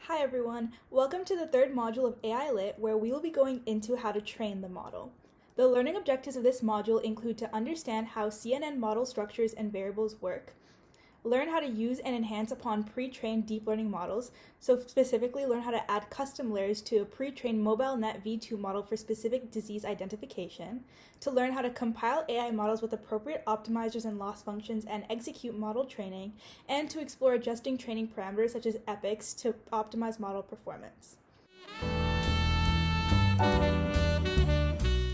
Hi everyone, welcome to the third module of AI Lit, where we will be going into how to train the model. The learning objectives of this module include to understand how CNN model structures and variables work, learn how to use and enhance upon pre-trained deep learning models, so specifically learn how to add custom layers to a pre-trained MobileNet V2 model for specific disease identification, to learn how to compile AI models with appropriate optimizers and loss functions and execute model training, and to explore adjusting training parameters such as epochs to optimize model performance.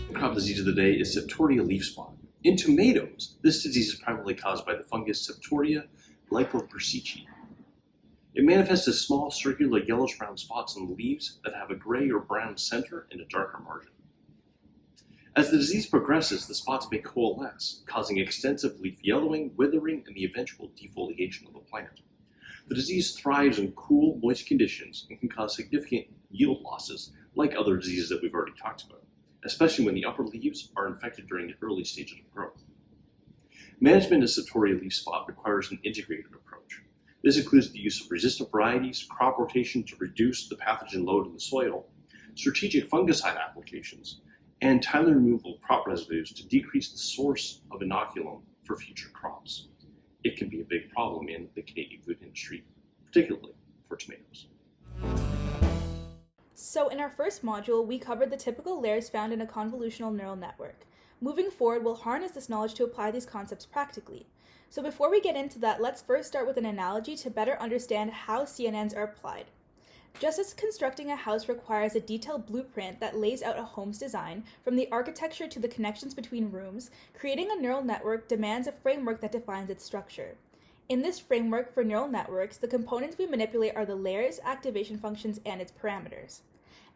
The crop disease of the day is Septoria leaf spot. In tomatoes, this disease is primarily caused by the fungus Septoria glycopersici. It manifests as small, circular, yellowish-brown spots on the leaves that have a gray or brown center and a darker margin. As the disease progresses, the spots may coalesce, causing extensive leaf yellowing, withering, and the eventual defoliation of the plant. The disease thrives in cool, moist conditions and can cause significant yield losses, like other diseases that we've already talked about, especially when the upper leaves are infected during the early stages of growth. Management of Septoria leaf spot requires an integrated approach. This includes the use of resistant varieties, crop rotation to reduce the pathogen load in the soil, strategic fungicide applications, and timely removal of crop residues to decrease the source of inoculum for future crops. It can be a big problem in the Canadian food industry, particularly for tomatoes. So in our first module, we covered the typical layers found in a convolutional neural network. Moving forward, we'll harness this knowledge to apply these concepts practically. So before we get into that, let's first start with an analogy to better understand how CNNs are applied. Just as constructing a house requires a detailed blueprint that lays out a home's design, from the architecture to the connections between rooms, creating a neural network demands a framework that defines its structure. In this framework for neural networks, the components we manipulate are the layers, activation functions, and its parameters.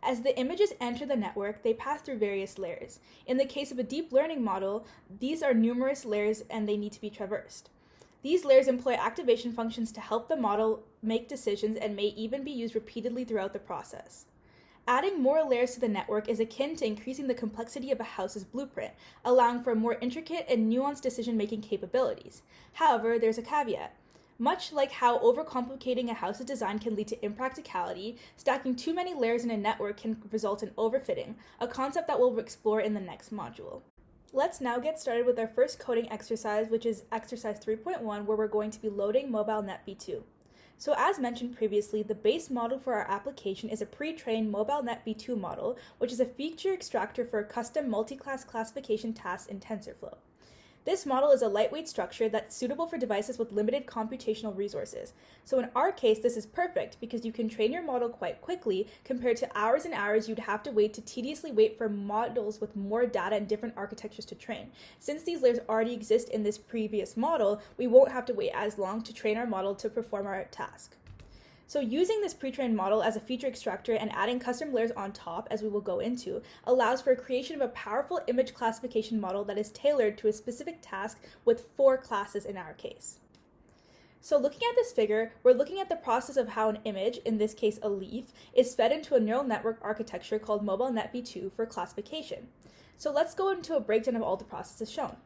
As the images enter the network, they pass through various layers. In the case of a deep learning model, these are numerous layers and they need to be traversed. These layers employ activation functions to help the model make decisions and may even be used repeatedly throughout the process. Adding more layers to the network is akin to increasing the complexity of a house's blueprint, allowing for more intricate and nuanced decision-making capabilities. However, there's a caveat. Much like how overcomplicating a house's design can lead to impracticality, stacking too many layers in a network can result in overfitting, a concept that we'll explore in the next module. Let's now get started with our first coding exercise, which is exercise 3.1, where we're going to be loading MobileNet V2. So as mentioned previously, the base model for our application is a pre-trained MobileNet V2 model, which is a feature extractor for a custom multi-class classification task in TensorFlow. This model is a lightweight structure that's suitable for devices with limited computational resources. So in our case, this is perfect because you can train your model quite quickly compared to hours and hours you'd have to wait to tediously wait for models with more data and different architectures to train. Since these layers already exist in this previous model, we won't have to wait as long to train our model to perform our task. So using this pre-trained model as a feature extractor and adding custom layers on top, as we will go into, allows for creation of a powerful image classification model that is tailored to a specific task with 4 classes in our case. So looking at this figure, we're looking at the process of how an image, in this case a leaf, is fed into a neural network architecture called MobileNet V2 for classification. So let's go into a breakdown of all the processes shown.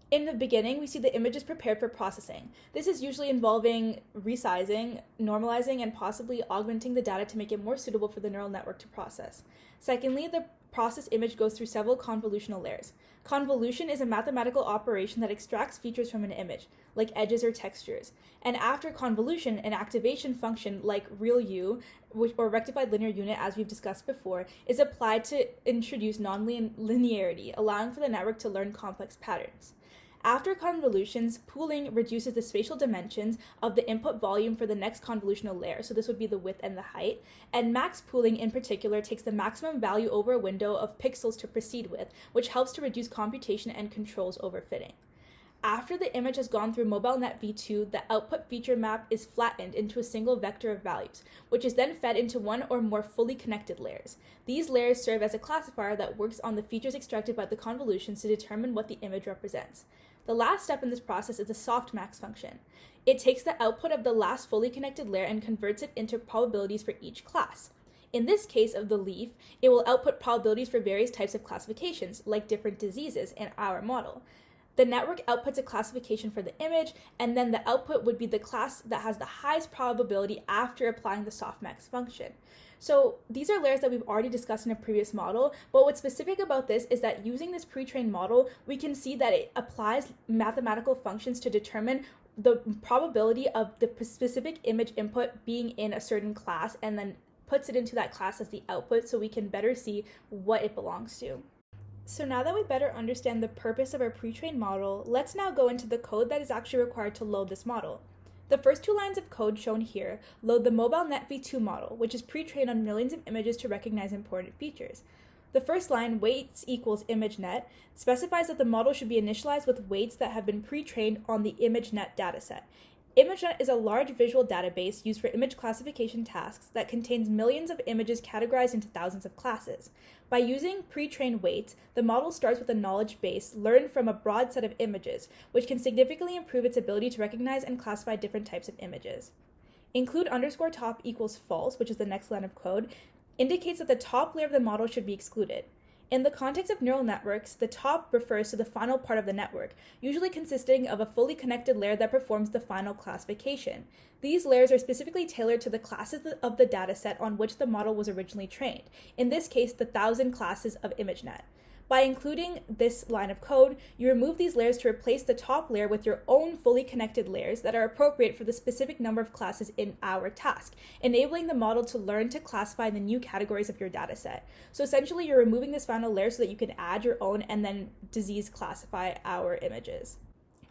In the beginning, we see the image is prepared for processing. This is usually involving resizing, normalizing, and possibly augmenting the data to make it more suitable for the neural network to process. Secondly, the processed image goes through several convolutional layers. Convolution is a mathematical operation that extracts features from an image, like edges or textures. And after convolution, an activation function like RealU, or rectified linear unit as we've discussed before, is applied to introduce nonlinearity, allowing for the network to learn complex patterns. After convolutions, pooling reduces the spatial dimensions of the input volume for the next convolutional layer, so this would be the width and the height, and max pooling in particular takes the maximum value over a window of pixels to proceed with, which helps to reduce computation and controls overfitting. After the image has gone through MobileNet V2, the output feature map is flattened into a single vector of values, which is then fed into one or more fully connected layers. These layers serve as a classifier that works on the features extracted by the convolutions to determine what the image represents. The last step in this process is the softmax function. It takes the output of the last fully connected layer and converts it into probabilities for each class. In this case of the leaf, it will output probabilities for various types of classifications, like different diseases in our model. The network outputs a classification for the image, and then the output would be the class that has the highest probability after applying the softmax function. So these are layers that we've already discussed in a previous model, but what's specific about this is that using this pre-trained model, we can see that it applies mathematical functions to determine the probability of the specific image input being in a certain class, and then puts it into that class as the output so we can better see what it belongs to. So now that we better understand the purpose of our pre-trained model, let's now go into the code that is actually required to load this model. The first 2 lines of code shown here load the MobileNet v2 model, which is pre-trained on millions of images to recognize important features. The first line, weights equals ImageNet, specifies that the model should be initialized with weights that have been pre-trained on the ImageNet dataset. ImageNet is a large visual database used for image classification tasks that contains millions of images categorized into thousands of classes. By using pre-trained weights, the model starts with a knowledge base learned from a broad set of images, which can significantly improve its ability to recognize and classify different types of images. Include underscore top equals false, which is the next line of code, indicates that the top layer of the model should be excluded. In the context of neural networks, the top refers to the final part of the network, usually consisting of a fully connected layer that performs the final classification. These layers are specifically tailored to the classes of the dataset on which the model was originally trained, in this case, the 1,000 classes of ImageNet. By including this line of code, you remove these layers to replace the top layer with your own fully connected layers that are appropriate for the specific number of classes in our task, enabling the model to learn to classify the new categories of your dataset. So essentially, you're removing this final layer so that you can add your own and then disease classify our images.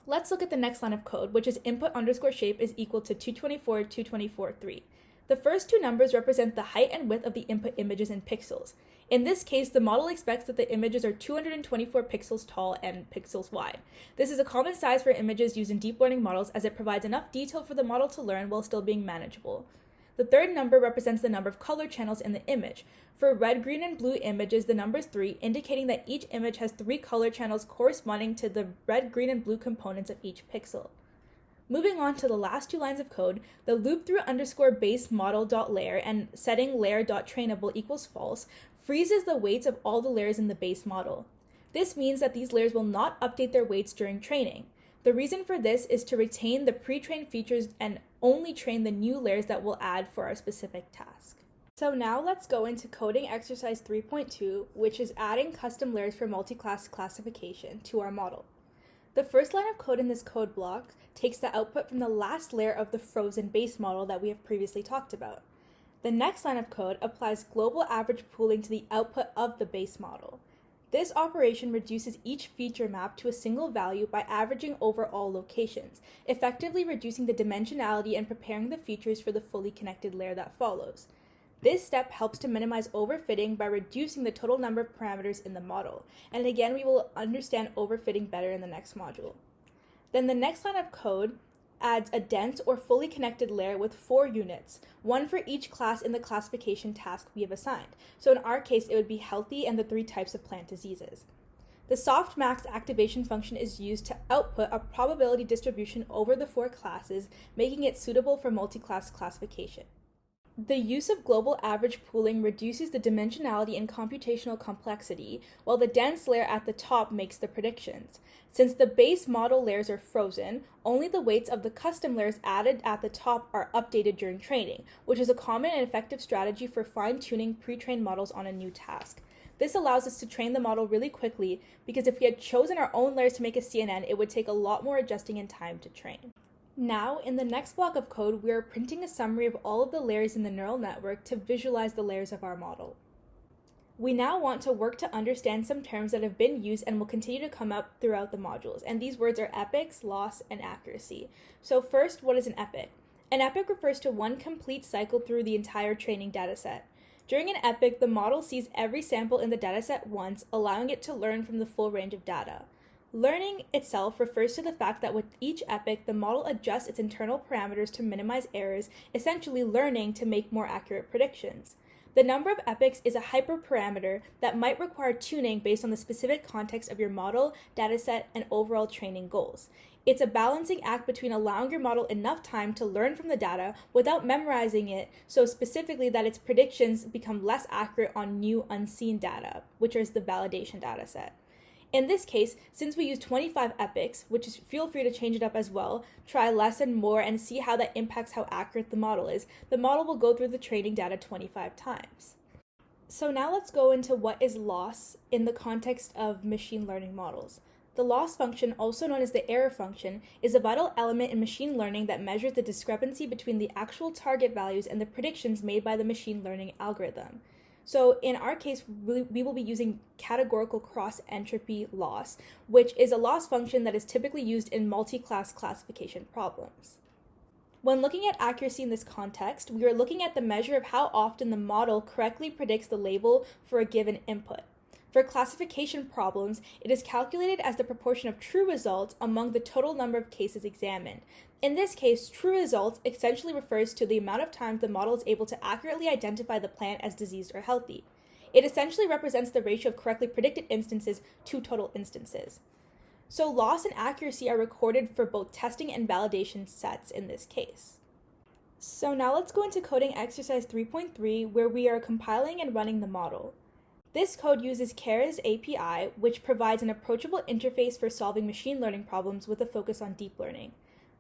Let's look at the next line of code, which is input underscore shape is equal to 224, 224, 3. The first 2 numbers represent the height and width of the input images in pixels. In this case, the model expects that the images are 224 pixels tall and pixels wide. This is a common size for images used in deep learning models as it provides enough detail for the model to learn while still being manageable. The third number represents the number of color channels in the image. For red, green, and blue images, the number is 3, indicating that each image has 3 color channels corresponding to the red, green, and blue components of each pixel. Moving on to the last 2 lines of code, the loop through underscore base model.layer and setting layer.trainable equals false freezes the weights of all the layers in the base model. This means that these layers will not update their weights during training. The reason for this is to retain the pre-trained features and only train the new layers that we'll add for our specific task. So now let's go into coding exercise 3.2, which is adding custom layers for multi-class classification to our model. The first line of code in this code block takes the output from the last layer of the frozen base model that we have previously talked about. The next line of code applies global average pooling to the output of the base model. This operation reduces each feature map to a single value by averaging over all locations, effectively reducing the dimensionality and preparing the features for the fully connected layer that follows. This step helps to minimize overfitting by reducing the total number of parameters in the model, and again we will understand overfitting better in the next module. Then the next line of code adds a dense or fully connected layer with 4 units, one for each class in the classification task we have assigned. So in our case, it would be healthy and the 3 types of plant diseases. The softmax activation function is used to output a probability distribution over the 4 classes, making it suitable for multi-class classification. The use of global average pooling reduces the dimensionality and computational complexity, while the dense layer at the top makes the predictions. Since the base model layers are frozen, only the weights of the custom layers added at the top are updated during training, which is a common and effective strategy for fine-tuning pre-trained models on a new task. This allows us to train the model really quickly, because if we had chosen our own layers to make a CNN, it would take a lot more adjusting and time to train. Now, in the next block of code, we are printing a summary of all of the layers in the neural network to visualize the layers of our model. We now want to work to understand some terms that have been used and will continue to come up throughout the modules, and these words are epochs, loss, and accuracy. So first, what is an epoch? An epoch refers to one complete cycle through the entire training dataset. During an epoch, the model sees every sample in the dataset once, allowing it to learn from the full range of data. Learning itself refers to the fact that with each epoch, the model adjusts its internal parameters to minimize errors, essentially learning to make more accurate predictions. The number of epochs is a hyperparameter that might require tuning based on the specific context of your model, dataset, and overall training goals. It's a balancing act between allowing your model enough time to learn from the data without memorizing it, so specifically that its predictions become less accurate on new unseen data, which is the validation dataset. In this case, since we use 25 epochs, which is feel free to change it up as well, try less and more and see how that impacts how accurate the model is, the model will go through the training data 25 times. So now let's go into what is loss in the context of machine learning models. The loss function, also known as the error function, is a vital element in machine learning that measures the discrepancy between the actual target values and the predictions made by the machine learning algorithm. So in our case, we will be using categorical cross-entropy loss, which is a loss function that is typically used in multi-class classification problems. When looking at accuracy in this context, we are looking at the measure of how often the model correctly predicts the label for a given input. For classification problems, it is calculated as the proportion of true results among the total number of cases examined. In this case, true results essentially refers to the amount of times the model is able to accurately identify the plant as diseased or healthy. It essentially represents the ratio of correctly predicted instances to total instances. So loss and accuracy are recorded for both testing and validation sets in this case. So now let's go into coding exercise 3.3, where we are compiling and running the model. This code uses Keras API, which provides an approachable interface for solving machine learning problems with a focus on deep learning.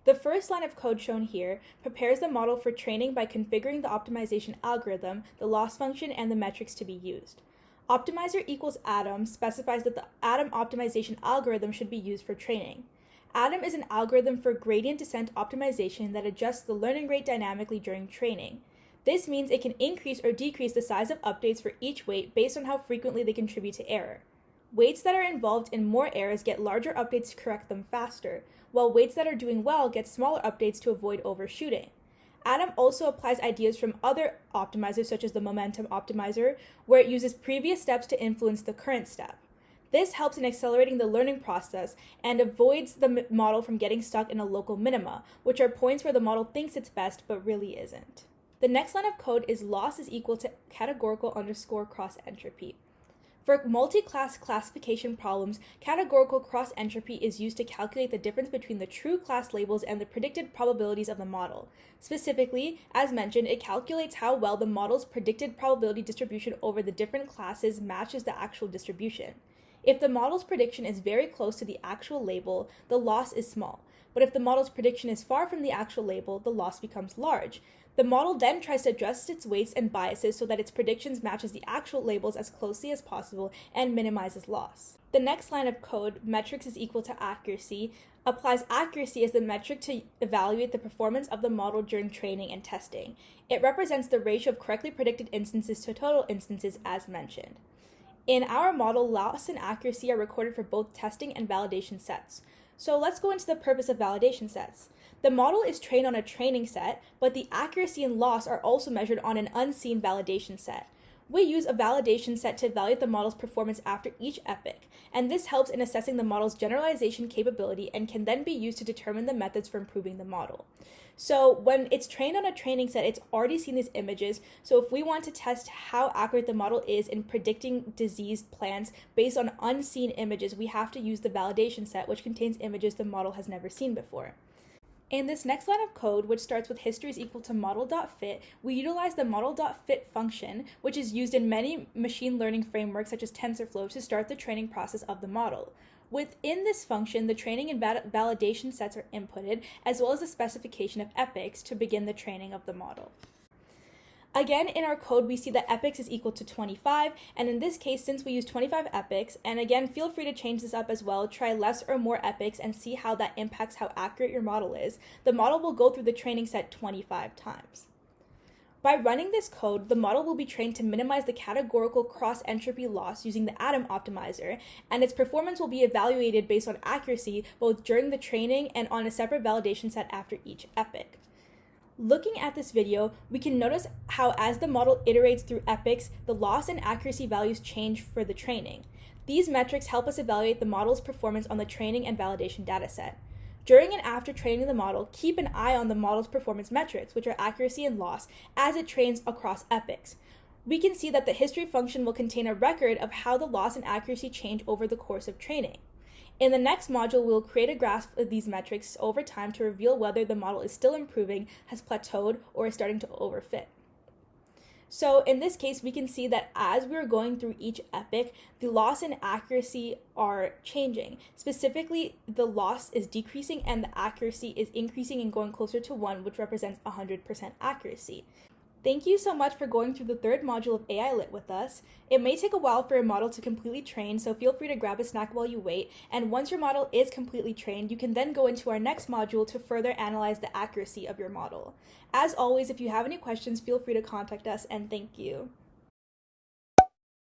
The first line of code shown here prepares the model for training by configuring the optimization algorithm, the loss function, and the metrics to be used. Optimizer equals Adam specifies that the Adam optimization algorithm should be used for training. Adam is an algorithm for gradient descent optimization that adjusts the learning rate dynamically during training. This means it can increase or decrease the size of updates for each weight based on how frequently they contribute to error. Weights that are involved in more errors get larger updates to correct them faster, while weights that are doing well get smaller updates to avoid overshooting. Adam also applies ideas from other optimizers such as the momentum optimizer, where it uses previous steps to influence the current step. This helps in accelerating the learning process and avoids the model from getting stuck in a local minima, which are points where the model thinks it's best but really isn't. The next line of code is loss is equal to categorical underscore cross-entropy. For multi-class classification problems, categorical cross-entropy is used to calculate the difference between the true class labels and the predicted probabilities of the model. Specifically, as mentioned, it calculates how well the model's predicted probability distribution over the different classes matches the actual distribution. If the model's prediction is very close to the actual label, the loss is small. But if the model's prediction is far from the actual label, the loss becomes large. The model then tries to adjust its weights and biases so that its predictions matches the actual labels as closely as possible and minimizes loss. The next line of code, metrics is equal to accuracy, applies accuracy as the metric to evaluate the performance of the model during training and testing. It represents the ratio of correctly predicted instances to total instances as mentioned. In our model, loss and accuracy are recorded for both testing and validation sets. So let's go into the purpose of validation sets. The model is trained on a training set, but the accuracy and loss are also measured on an unseen validation set. We use a validation set to evaluate the model's performance after each epoch, and this helps in assessing the model's generalization capability and can then be used to determine the methods for improving the model. So when it's trained on a training set, it's already seen these images, so if we want to test how accurate the model is in predicting diseased plants based on unseen images, we have to use the validation set, which contains images the model has never seen before. In this next line of code, which starts with history is equal to model.fit, we utilize the model.fit function, which is used in many machine learning frameworks such as TensorFlow to start the training process of the model. Within this function, the training and validation sets are inputted, as well as the specification of epochs to begin the training of the model. Again, in our code, we see that epochs is equal to 25, and in this case, since we use 25 epochs, and again, feel free to change this up as well, try less or more epochs and see how that impacts how accurate your model is, the model will go through the training set 25 times. By running this code, the model will be trained to minimize the categorical cross-entropy loss using the Adam optimizer, and its performance will be evaluated based on accuracy both during the training and on a separate validation set after each epoch. Looking at this video, we can notice how as the model iterates through epochs, the loss and accuracy values change for the training. These metrics help us evaluate the model's performance on the training and validation dataset. During and after training the model, keep an eye on the model's performance metrics, which are accuracy and loss, as it trains across epochs. We can see that the history function will contain a record of how the loss and accuracy change over the course of training. In the next module, we'll create a graph of these metrics over time to reveal whether the model is still improving, has plateaued, or is starting to overfit. So in this case, we can see that as we're going through each epoch, the loss and accuracy are changing. Specifically, the loss is decreasing and the accuracy is increasing and going closer to 1, which represents 100% accuracy. Thank you so much for going through the third module of AI Lit with us. It may take a while for your model to completely train, so feel free to grab a snack while you wait. And once your model is completely trained, you can then go into our next module to further analyze the accuracy of your model. As always, if you have any questions, feel free to contact us, and thank you.